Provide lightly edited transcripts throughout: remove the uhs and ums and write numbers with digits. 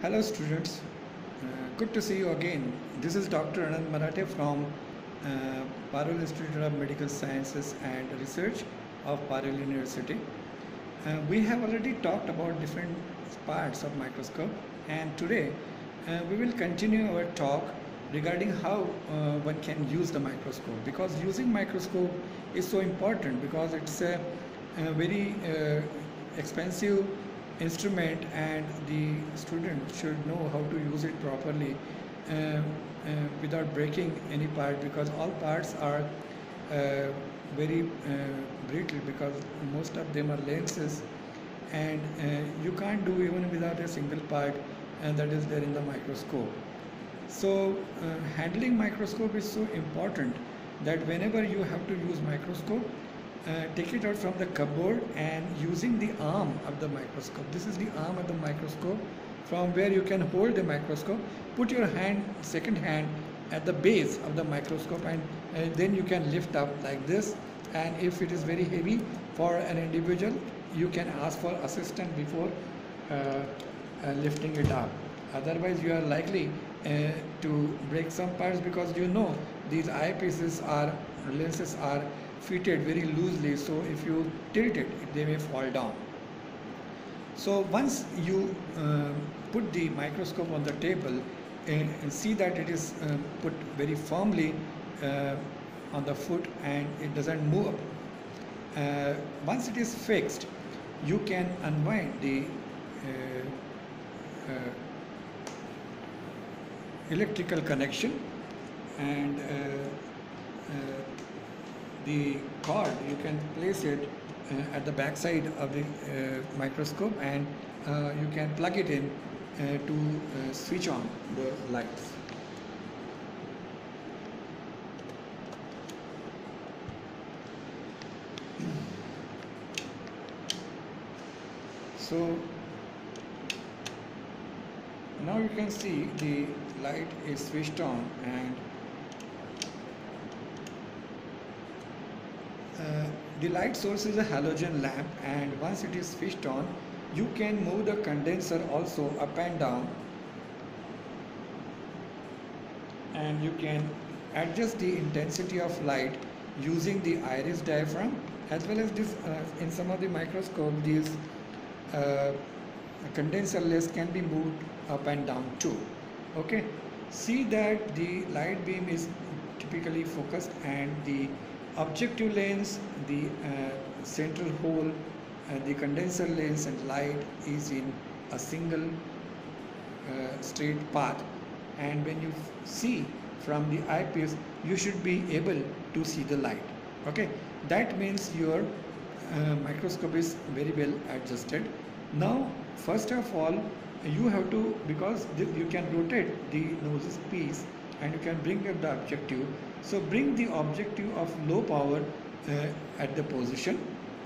Hello students, good to see you again. This is Dr. Anand Marathe from Parul Institute of Medical Sciences and Research of Parul University. We have already talked about different parts of microscope, and today we will continue our talk regarding how one can use the microscope, because using microscope is so important because it's a very expensive instrument and the student should know how to use it properly without breaking any part, because all parts are very brittle, because most of them are lenses, and you can't do even without a single part and that is there in the microscope. So handling microscope is so important that whenever you have to use microscope, take it out from the cupboard and using the arm of the microscope. This is the arm of the microscope from where you can hold the microscope. Put your second hand at the base of the microscope, and then you can lift up like this. And if it is very heavy for an individual, you can ask for assistance before lifting it up. Otherwise you are likely to break some parts, because you know these eyepieces are lenses are fitted very loosely, so if you tilt it, they may fall down. So once you put the microscope on the table and see that it is put very firmly on the foot and it doesn't move, once it is fixed, you can unwind the electrical connection, and the cord you can place it at the back side of the microscope, and you can plug it in to switch on the lights. So now you can see the light is switched on, and the light source is a halogen lamp, and once it is switched on, you can move the condenser also up and down, and you can adjust the intensity of light using the iris diaphragm, as well as this in some of the microscope these condenser lens can be moved up and down too. Okay, see that the light beam is typically focused, and the objective lens, the central hole, the condenser lens and light is in a single straight path, and when you see from the eyepiece, you should be able to see the light. Okay, that means your microscope is very well adjusted. Now first of all, you have to, because you can rotate the nose piece and you can bring up the objective, so bring the objective of low power at the position,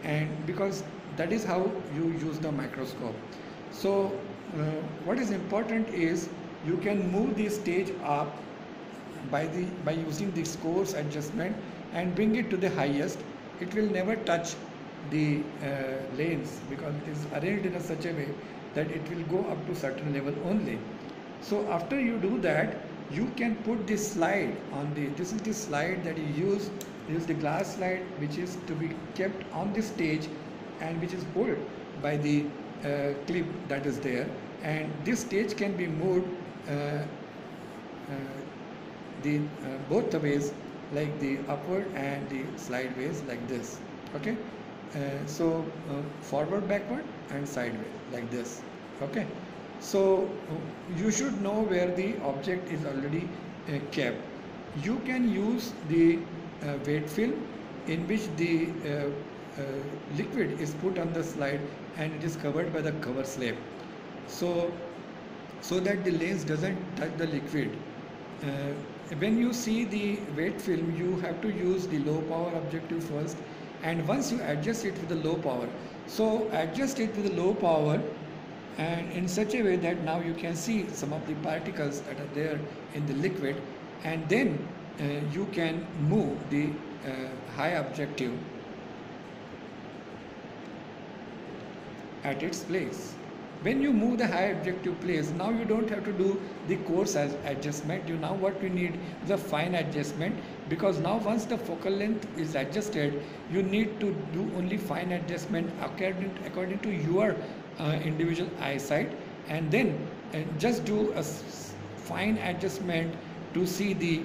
and because that is how you use the microscope. So what is important is you can move the stage up by using the scores adjustment and bring it to the highest. It will never touch the lens, because it is arranged in such a way that it will go up to certain level only. So after you do that, you can put this slide on this is the slide that you use. This is the glass slide which is to be kept on the stage and which is held by the clip that is there, and this stage can be moved both the ways, like the upward and the sideways, like this. Okay, so forward, backward and sideways, like this. Okay, so you should know where the object is already kept. You can use the wet film in which the liquid is put on the slide and it is covered by the cover slip, so that the lens doesn't touch the liquid. When you see the wet film, you have to use the low power objective first, and once you adjust it with the low power, so adjust it with the low power and in such a way that now you can see some of the particles that are there in the liquid, and then you can move the high objective at its place. When you move the high objective place, now you don't have to do the coarse adjustment. You now what you need is a fine adjustment, because now once the focal length is adjusted, you need to do only fine adjustment according to your individual eyesight, and then just do a fine adjustment to see the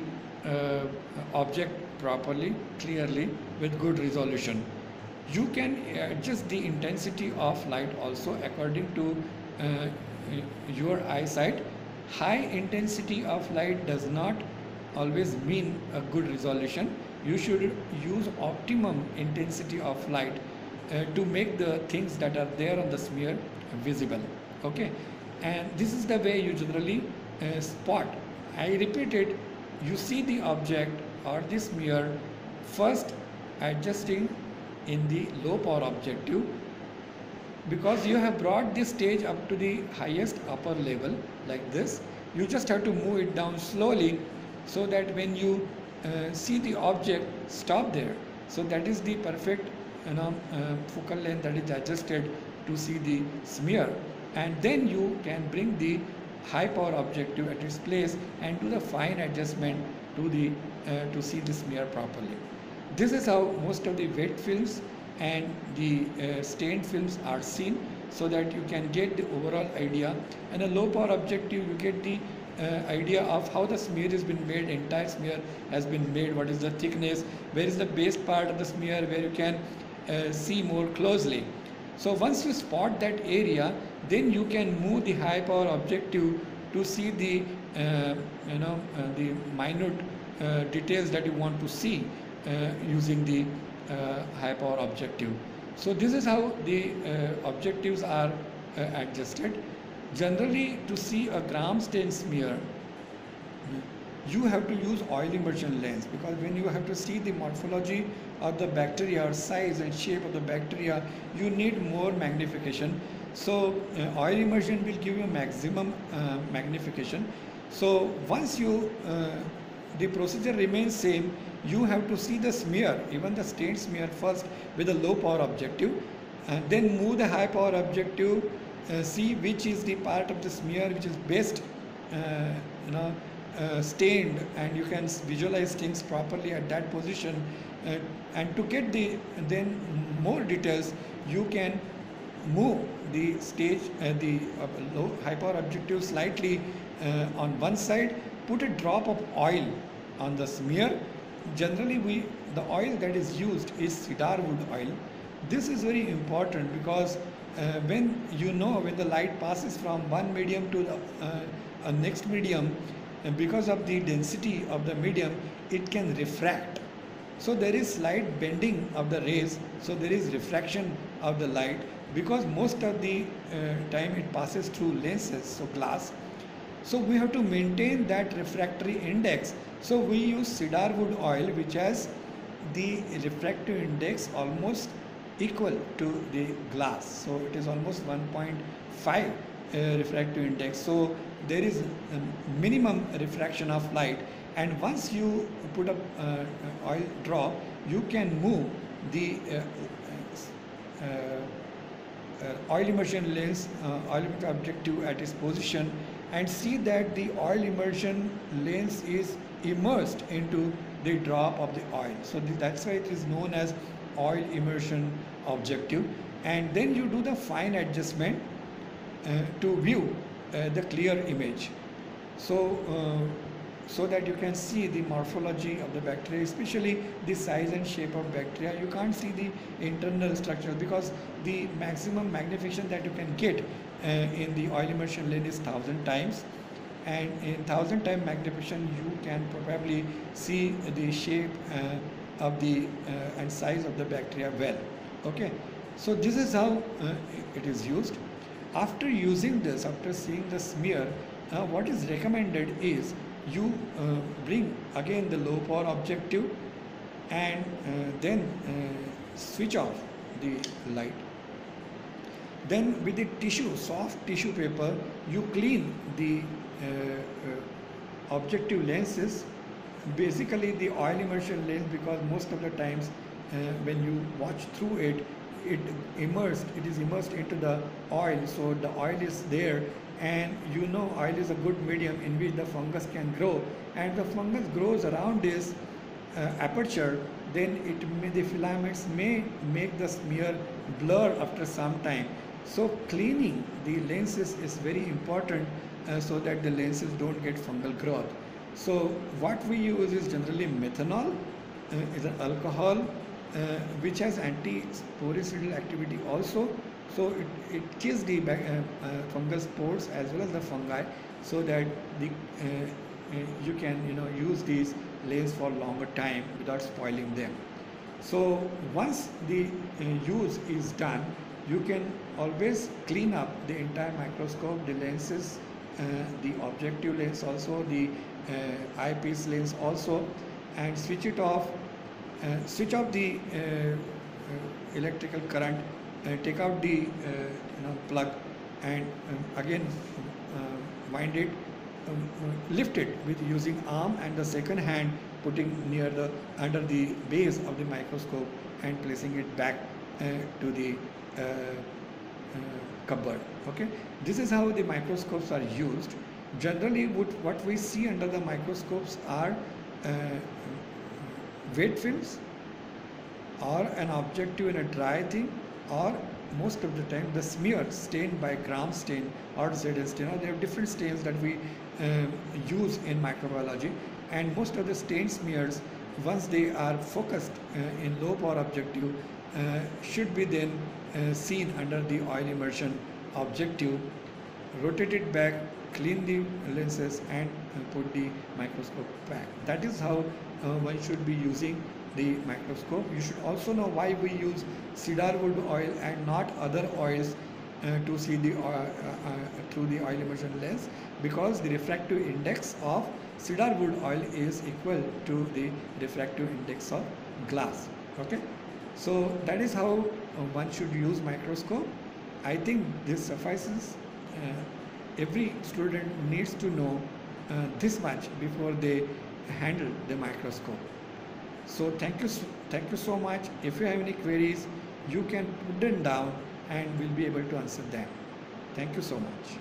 object properly, clearly, with good resolution. You can adjust the intensity of light also according to your eyesight. High intensity of light does not always mean a good resolution. You should use optimum intensity of light to make the things that are there on the smear visible. Okay, and this is the way you generally spot. I repeat it, you see the object or the smear first adjusting in the low power objective, because you have brought this stage up to the highest upper level like this. You just have to move it down slowly, so that when you see the object, stop there. So that is the perfect focal length that is adjusted to see the smear, and then you can bring the high power objective at its place and do the fine adjustment to the to see the smear properly. This is how most of the wet films and the stained films are seen, so that you can get the overall idea. And a low power objective, you get the idea of how the smear has been made, entire smear has been made, what is the thickness, where is the base part of the smear where you can see more closely. So once you spot that area, then you can move the high power objective to see the the minute details that you want to see using the high power objective. So this is how the objectives are adjusted. Generally, to see a gram stain smear, you have to use oil immersion lens, because when you have to see the morphology of the bacteria or size and shape of the bacteria, you need more magnification. So oil immersion will give you maximum magnification. So once you the procedure remains same, you have to see the smear, even the stained smear, first with a low power objective, and then move the high power objective, see which is the part of the smear which is best stained, and you can visualize things properly at that position. And to get the then more details, you can move the stage, the low high power objective slightly on one side, put a drop of oil on the smear. Generally the oil that is used is cedar wood oil. This is very important, because when the light passes from one medium to the next medium, and because of the density of the medium, it can refract. So there is slight bending of the rays, so there is refraction of the light, because most of the time it passes through lenses, so glass. So we have to maintain that refractory index. So we use cedar wood oil, which has the refractive index almost equal to the glass. So it is almost 1.5 refractive index. So there is a minimum refraction of light, and once you put a oil drop, you can move the oil immersion lens, oil immersion objective at its position, and see that the oil immersion lens is immersed into the drop of the oil. So that's why it is known as oil immersion objective. And then you do the fine adjustment to view the clear image. So that you can see the morphology of the bacteria, especially the size and shape of bacteria. You can't see the internal structure, because the maximum magnification that you can get in the oil immersion lens is 1000 times, and in 1000 times magnification you can probably see the shape of the and size of the bacteria well. Okay, so this is how it is used. After using this, after seeing the smear, what is recommended is you bring again the low power objective, and then switch off the light. Then with the tissue, soft tissue paper, you clean the objective lenses, basically the oil immersion lens, because most of the times when you watch through it, it it is immersed into the oil, so the oil is there, and you know oil is a good medium in which the fungus can grow, and the fungus grows around this aperture, then the filaments may make the smear blur after some time. So cleaning the lenses is very important so that the lenses don't get fungal growth. So what we use is generally methanol, is an alcohol which has anti-sporicidal activity also. So it kills the fungal spores as well as the fungi, so that you can use these lens for longer time without spoiling them. So once the use is done, you can always clean up the entire microscope, the lenses, the objective lens also, the eyepiece lens also, and switch it off. Switch off the electrical current, take out the plug, and again wind it, lift it with using arm and the second hand putting near the under the base of the microscope and placing it back to the cupboard. Okay, this is how the microscopes are used. Generally what we see under the microscopes are wet films or an objective in a dry thing, or most of the time the smear stained by Gram stain or ZS stain. There are different stains that we use in microbiology, and most of the stain smears, once they are focused in low power objective, should be then seen under the oil immersion objective, rotate it back, clean the lenses, and put the microscope back. That is how one should be using the microscope. You should also know why we use cedar wood oil and not other oils to see the through the oil immersion lens, because the refractive index of cedar wood oil is equal to the refractive index of glass. Okay, so that is how one should use microscope. I think this suffices. Every student needs to know this much before they handle the microscope. So thank you so much. If you have any queries, you can put them down and we'll be able to answer them. Thank you so much.